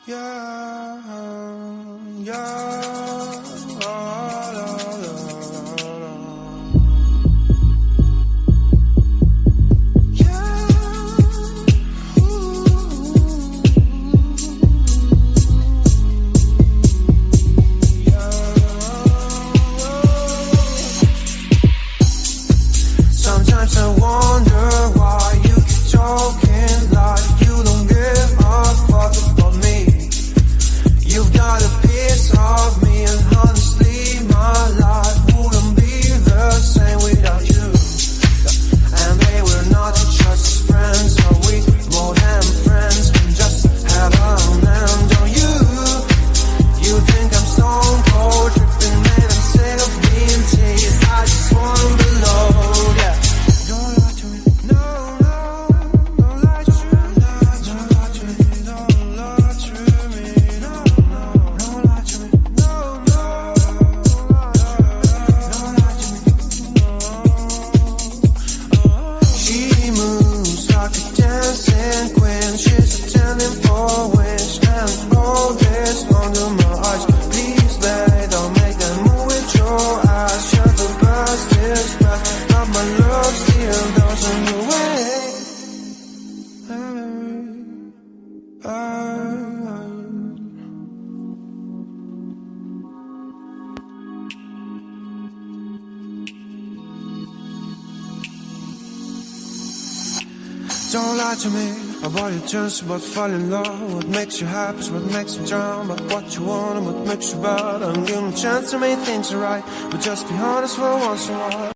Yeah, yeah, la, la, la, la. Yeah, sometimes I wonder why you keep talking like you don't give a fuck about me. You've got a piece of me, and honestly, my life wouldn't be the same without you. And babe, we're not just friends, are we more than friends? And just have a land on you. You think I'm stone cold, tripping, man, I'm sick of being teased. I just wanna belong, yeah. Don't lie to me, no, no, don't lie to me, don't lie to me, don't lie to me, no, no, don't lie to me, no, no, don't lie to me, no. She moves like a dancing queen, she's attending for wish, and all this under my eyes. Please, babe, don't make that move with your eyes. Shut the past is past, but my love still doesn't go away. Don't lie to me about your chance, about falling in love. What makes you happy is what makes you drown. But what you want and what makes you bad, I'm giving a chance to make things right, but just be honest for once in a while.